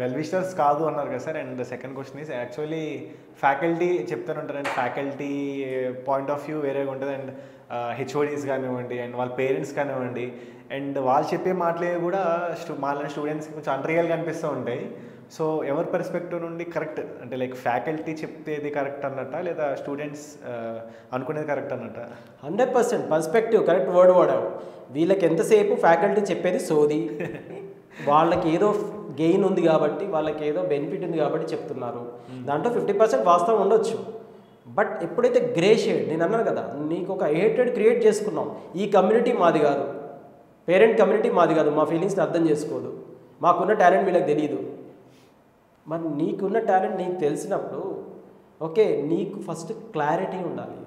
Well wishers కాదు అన్నారు కదా sir. And second question is actually faculty చెప్తూనే ఉంటారండి, ఫ్యాకల్టీ పాయింట్ ఆఫ్ వ్యూ వేరేగా ఉంటుంది. అండ్ హెచ్ఓడీస్ కానివ్వండి అండ్ వాళ్ళ పేరెంట్స్ కానివ్వండి, అండ్ వాళ్ళు చెప్పే మాటలే కూడా మాలాంటి స్టూడెంట్స్కి కొంచెం అన్రియల్గా అనిపిస్తూ ఉంటాయి. సో ఎవరి పర్స్పెక్టివ్ నుండి కరెక్ట్ అంటే లైక్ ఫ్యాకల్టీ చెప్పేది కరెక్ట్ అన్నట్ట, లేదా స్టూడెంట్స్ అనుకునేది కరెక్ట్ అన్నట్ట? 100% పర్స్పెక్టివ్ కరెక్ట్ వర్డ్ వాడావు. వీళ్ళకి ఎంతసేపు ఫ్యాకల్టీ చెప్పేది సోది, వాళ్ళకి ఏదో గెయిన్ ఉంది కాబట్టి, వాళ్ళకి ఏదో బెనిఫిట్ ఉంది కాబట్టి చెప్తున్నారు. దాంట్లో 50% వాస్తవం ఉండొచ్చు. బట్ ఎప్పుడైతే గ్రే షేడ్, నేను అన్నాను కదా, నీకు ఒక హేటెడ్ క్రియేట్ చేసుకున్నాం, ఈ కమ్యూనిటీ మాది కాదు, పేరెంట్ కమ్యూనిటీ మాది కాదు, మా ఫీలింగ్స్ని అర్థం చేసుకోదు, మాకున్న టాలెంట్ వీళ్ళకి తెలియదు. మరి నీకున్న టాలెంట్ నీకు తెలిసినప్పుడు ఓకే, నీకు ఫస్ట్ క్లారిటీ ఉండాలి.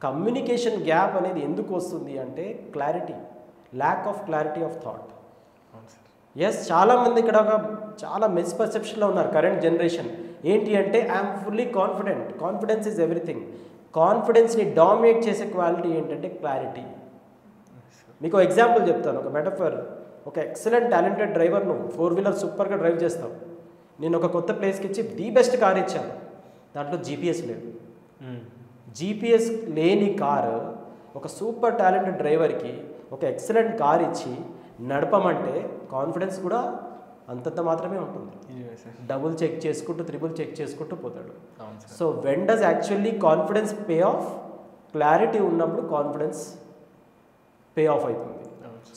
కమ్యూనికేషన్ గ్యాప్ అనేది ఎందుకు వస్తుంది అంటే clarity, lack of clarity of thought. Yes, చాలామంది ఇక్కడ ఒక చాలా మిస్పర్సెప్షన్లో ఉన్నారు కరెంట్ జనరేషన్. ఏంటి అంటే I'm fully confident, confidence is everything. కాన్ఫిడెన్స్ని డామినేట్ చేసే క్వాలిటీ ఏంటంటే క్లారిటీ. మీకు ఎగ్జాంపుల్ చెప్తాను, ఒక మెటఫర్. ఒక ఎక్సలెంట్ టాలెంటెడ్ డ్రైవర్, నువ్వు 4 వీలర్ సూపర్గా డ్రైవ్ చేస్తావు. నేను ఒక కొత్త ప్లేస్కి ఇచ్చి ది బెస్ట్ కార్ ఇచ్చాను, దాంట్లో జీపీఎస్ లేదు. జీపీఎస్ లేని కారు ఒక సూపర్ టాలెంటెడ్ డ్రైవర్కి ఒక ఎక్సలెంట్ కార్ ఇచ్చి నడపమంటే కాన్ఫిడెన్స్ కూడా అంతంత మాత్రమే ఉంటుంది. డబుల్ చెక్ చేసుకుంటూ త్రిబుల్ చెక్ చేసుకుంటూ పోతాడు. So when does actually confidence pay of? Clarity ఉన్నప్పుడు కాన్ఫిడెన్స్ పే ఆఫ్ అవుతుంది.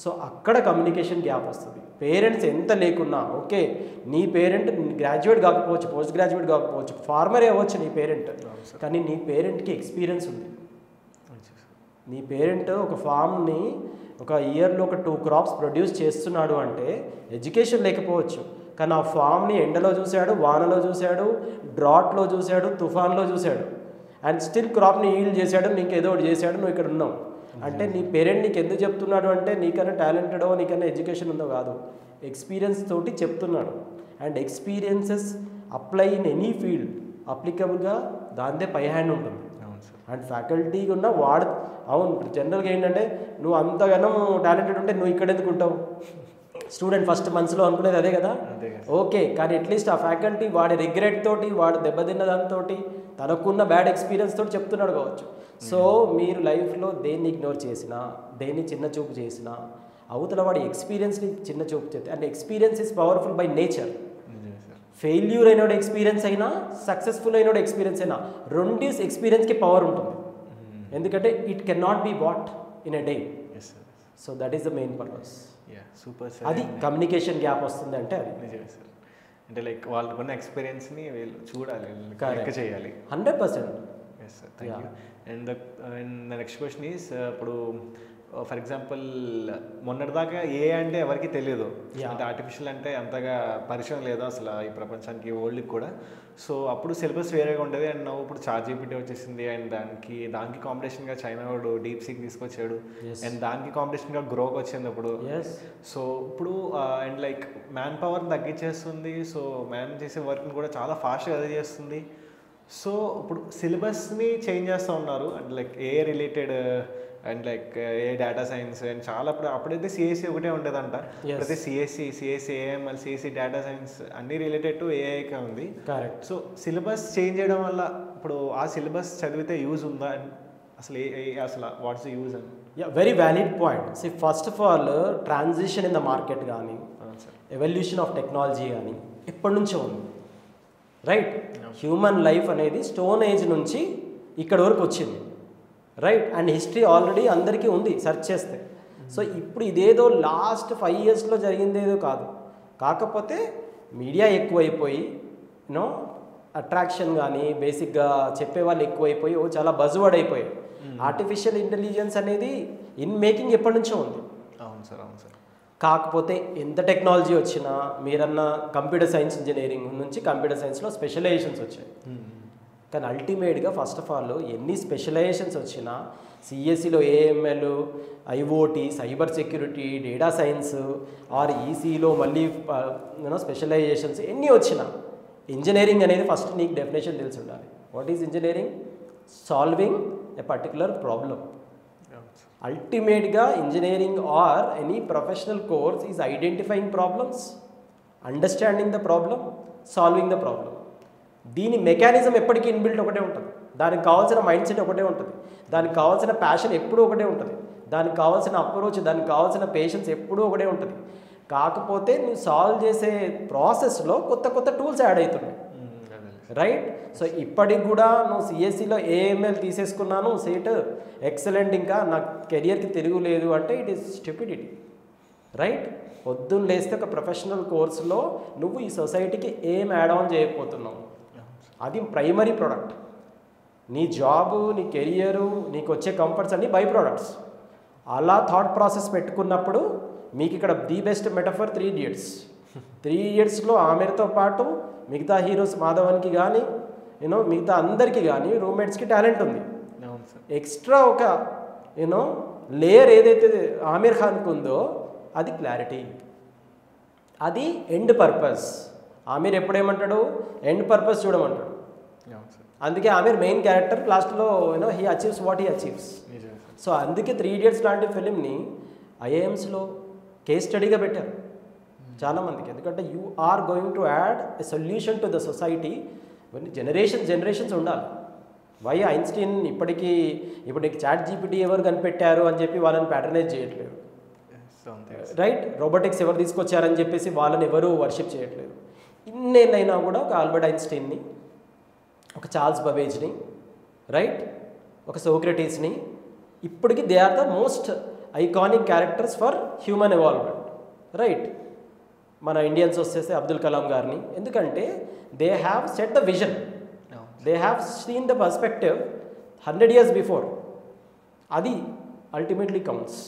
సో అక్కడ కమ్యూనికేషన్ గ్యాప్ వస్తుంది. పేరెంట్స్ ఎంత లేకున్నా, ఓకే నీ పేరెంట్ గ్రాడ్యుయేట్ కాకపోవచ్చు, పోస్ట్ గ్రాడ్యుయేట్ కాకపోవచ్చు, ఫార్మరే అవ్వచ్చు నీ పేరెంట్, కానీ నీ పేరెంట్కి ఎక్స్పీరియన్స్ ఉంది. నీ పేరెంట్ ఒక ఫామ్ని ఒక ఇయర్లో ఒక 2 క్రాప్స్ ప్రొడ్యూస్ చేస్తున్నాడు అంటే ఎడ్యుకేషన్ లేకపోవచ్చు, కానీ ఆ ఫామ్ని ఎండలో చూశాడు, వానలో చూశాడు, డ్రాట్లో చూశాడు, తుఫాన్లో చూశాడు, అండ్ స్టిల్ క్రాప్ని ఈల్డ్ చేశాడు, నీకు ఏదో ఒకటి చేశాడు, నువ్వు ఇక్కడ ఉన్నావు. అంటే నీ పేరెంట్ నీకు ఎందుకు చెప్తున్నాడు అంటే నీకన్నా టాలెంటెడో నీకన్నా ఎడ్యుకేషన్ ఉందో కాదు, ఎక్స్పీరియన్స్ తోటి చెప్తున్నాడు. And experiences apply in any field, అప్లికబుల్గా దాందే పై హ్యాండ్ ఉంటుంది. అండ్ ఫ్యాకల్టీగా ఉన్న వాడు అవును. జనరల్గా ఏంటంటే నువ్వు అంతగానో టాలెంటెడ్ ఉంటే నువ్వు ఇక్కడ ఎందుకు ఉంటావు? స్టూడెంట్ ఫస్ట్ మనసులో అనుకునేది అదే కదా. ఓకే, కానీ అట్లీస్ట్ ఆ ఫ్యాకల్టీ వాడి రిగ్రెట్ తోటి, వాడు దెబ్బతిన్న దాంతో, తనకున్న బ్యాడ్ ఎక్స్పీరియన్స్ తోటి చెప్తున్నాడు కావచ్చు. సో మీరు లైఫ్లో దేన్ని ఇగ్నోర్ చేసినా, దేన్ని చిన్న చూపు చేసినా, అవతల వాడి ఎక్స్పీరియన్స్ని చిన్న చూపు చేస్తే, and experience is powerful by nature. Failure అయినోడు ఎక్స్పీరియన్స్ అయినా, సక్సెస్ఫుల్ అయినోడు ఎక్స్పీరియన్స్ అయినా, రెండు ఎక్స్పీరియన్స్కి పవర్ ఉంటుంది. ఎందుకంటే it can not be what in a day. So that is the main purpose. Super sir. అది కమ్యూనికేషన్ గ్యాప్ వస్తుంది అంటే అది నిజమే సార్. అంటే లైక్ వాళ్ళకున్న ఎక్స్పీరియన్స్ని వీళ్ళు చూడాలి, లెక్క చేయాలి. 100%. Yes sir, thank you. And the next question is, ఇప్పుడు ఫర్ ఎగ్జాంపుల్ మొన్నటిదాకా ఏ అంటే ఎవరికి తెలియదు, అంటే ఆర్టిఫిషియల్ అంటే అంతగా పరిచయం లేదు అసలు ఈ ప్రపంచానికి, వరల్డ్కి కూడా. సో అప్పుడు సిలబస్ వేరేగా ఉండేది. అండ్ నవ్వు ఇప్పుడు ChatGPT వచ్చేసింది, అండ్ దానికి కాంపిటీషన్గా చైనా వాడు డీప్ సీక్ తీసుకొచ్చాడు, అండ్ దానికి కాంపిటీషన్గా గ్రోక్ వచ్చింది ఇప్పుడు. సో ఇప్పుడు అండ్ లైక్ మ్యాన్ పవర్ని తగ్గించేస్తుంది. సో మ్యాన్ చేసే వర్క్ని కూడా చాలా ఫాస్ట్గా అది చేస్తుంది. సో ఇప్పుడు సిలబస్ని చేంజ్ చేస్తూ ఉన్నారు, and like a related and like a data science and చాలా. అప్పుడైతే సిఎస్సి ఒకటే ఉండేదంట, ప్రతి CSE, AML, CSE, data science అన్నీ రిలేటెడ్ టు ఏఐకే ఉంది. కరెక్ట్. సో సిలబస్ చేంజ్ చేయడం వల్ల ఇప్పుడు ఆ సిలబస్ చదివితే యూజ్ ఉందా? అసలు వాట్స్ ద యూజ్ అని? Very valid point. See first of all transition in the market కానీ, ఎవల్యూషన్ ఆఫ్ టెక్నాలజీ కానీ ఎప్పటి నుంచో ఉంది, రైట్? హ్యూమన్ లైఫ్ అనేది స్టోన్ ఏజ్ నుంచి ఇక్కడ వరకు వచ్చింది, రైట్? అండ్ హిస్టరీ ఆల్రెడీ అందరికీ ఉంది సెర్చ్ చేస్తే. సో ఇప్పుడు ఇదేదో లాస్ట్ 5 ఇయర్స్లో జరిగిందేదో కాదు. కాకపోతే మీడియా ఎక్కువైపోయి, యూనో అట్రాక్షన్ కానీ బేసిక్గా చెప్పేవాళ్ళు ఎక్కువైపోయి చాలా బజ్వర్డ్ అయిపోయాయి. ఆర్టిఫిషియల్ ఇంటెలిజెన్స్ అనేది ఇన్ మేకింగ్ ఎప్పటి నుంచో ఉంది. అవును సార్, అవును సార్. కాకపోతే ఎంత టెక్నాలజీ వచ్చినా, మీరన్న కంప్యూటర్ సైన్స్ ఇంజనీరింగ్ నుంచి కంప్యూటర్ సైన్స్లో స్పెషలైజేషన్స్ వచ్చాయి. కానీ అల్టిమేట్గా ఫస్ట్ ఆఫ్ ఆల్ ఎన్ని స్పెషలైజేషన్స్ వచ్చినా, సిఎస్సిలో AML, IoT, cyber security, data science, or ఈసీలో మళ్ళీ స్పెషలైజేషన్స్ ఎన్ని వచ్చినా, ఇంజనీరింగ్ అనేది ఫస్ట్ నీకు డెఫినేషన్ తెలిసి ఉండాలి. What is engineering? Solving a particular problem. అల్టిమేట్గా engineering or any professional course is identifying problems understanding the problem, solving the problem. దీని మెకానిజం ఎప్పటికీ ఇన్బిల్ట్ ఒకటే ఉంటుంది. దానికి కావాల్సిన మైండ్ సెట్ ఒకటే ఉంటుంది. దానికి కావాల్సిన ప్యాషన్ ఎప్పుడూ ఒకటే ఉంటుంది. దానికి కావాల్సిన అప్రోచ్, దానికి కావాల్సిన పేషెన్స్ ఎప్పుడూ ఒకటే ఉంటుంది. కాకపోతే నువ్వు సాల్వ్ చేసే ప్రాసెస్లో కొత్త కొత్త టూల్స్ యాడ్ అవుతున్నాయి, రైట్? సో ఇప్పటికి కూడా నువ్వు సిఎస్సిలో ఏఎంఎల్ తీసేసుకున్నాను, సీట్ ఎక్సలెంట్, ఇంకా నా కెరియర్కి తిరుగులేదు అంటే ఇట్ ఈస్ స్టూపిడిటీ, రైట్? పొద్దున్న లేస్తే ఒక ప్రొఫెషనల్ కోర్సులో నువ్వు ఈ సొసైటీకి ఏం యాడ్ ఆన్ చేయకపోతున్నావు, అది ప్రైమరీ ప్రోడక్ట్. నీ జాబు, నీ కెరియరు, నీకు వచ్చే కంఫర్ట్స్ అన్నీ బై ప్రోడక్ట్స్. అలా థాట్ ప్రాసెస్ పెట్టుకున్నప్పుడు మీకు ఇక్కడ ది బెస్ట్ మెటఫర్ 3 Idiots. 3 Idiotsలో ఆమెతో పాటు మిగతా హీరోస్ మాధవన్కి కానీ మిగతా అందరికీ కానీ రూమ్మేట్స్కి టాలెంట్ ఉంది. ఎక్స్ట్రా ఒక లేయర్ ఏదైతే ఆమిర్ ఖాన్కి ఉందో అది క్లారిటీ, అది ఎండ్ పర్పస్. ఆమిర్ ఎప్పుడేమంటాడు, ఎండ్ పర్పస్ చూడమంటాడు. అందుకే ఆమిర్ మెయిన్ క్యారెక్టర్, లాస్ట్లో he achieves what he achieves. So అందుకే 3 Idiots లాంటి ఫిలింని ఐఏఎమ్స్లో కేస్ స్టడీగా పెట్టారు చాలామందికి. ఎందుకంటే you are going to add a solution to the society. ఇవన్నీ జనరేషన్స్ ఉండాలి. వై ఐన్స్టీన్ ఇప్పటికీ ఇప్పుడు నీకు చాట్ జీపీటీ ఎవరు కనిపెట్టారు అని చెప్పి వాళ్ళని ప్యాటర్నైజ్ చేయట్లేదు, రైట్? రోబోటిక్స్ ఎవరు తీసుకొచ్చారని చెప్పేసి వాళ్ళని ఎవరు వర్షిప్ చేయట్లేదు. ఇన్నేళ్ళైనా కూడా ఒక ఆల్బర్ట్ ఐన్స్టీన్ని, ఒక చార్ల్స్ బబేజ్ని, రైట్, ఒక సోక్రటీస్ని, ఇప్పటికీ they are the most iconic characters for human evolvement, right? మన ఇండియన్స్ వచ్చేస్తే అబ్దుల్ కలాం గారిని, ఎందుకంటే they have set the vision, they have seen the perspective 100 years before. అది అల్టిమేట్లీ కౌంట్స్.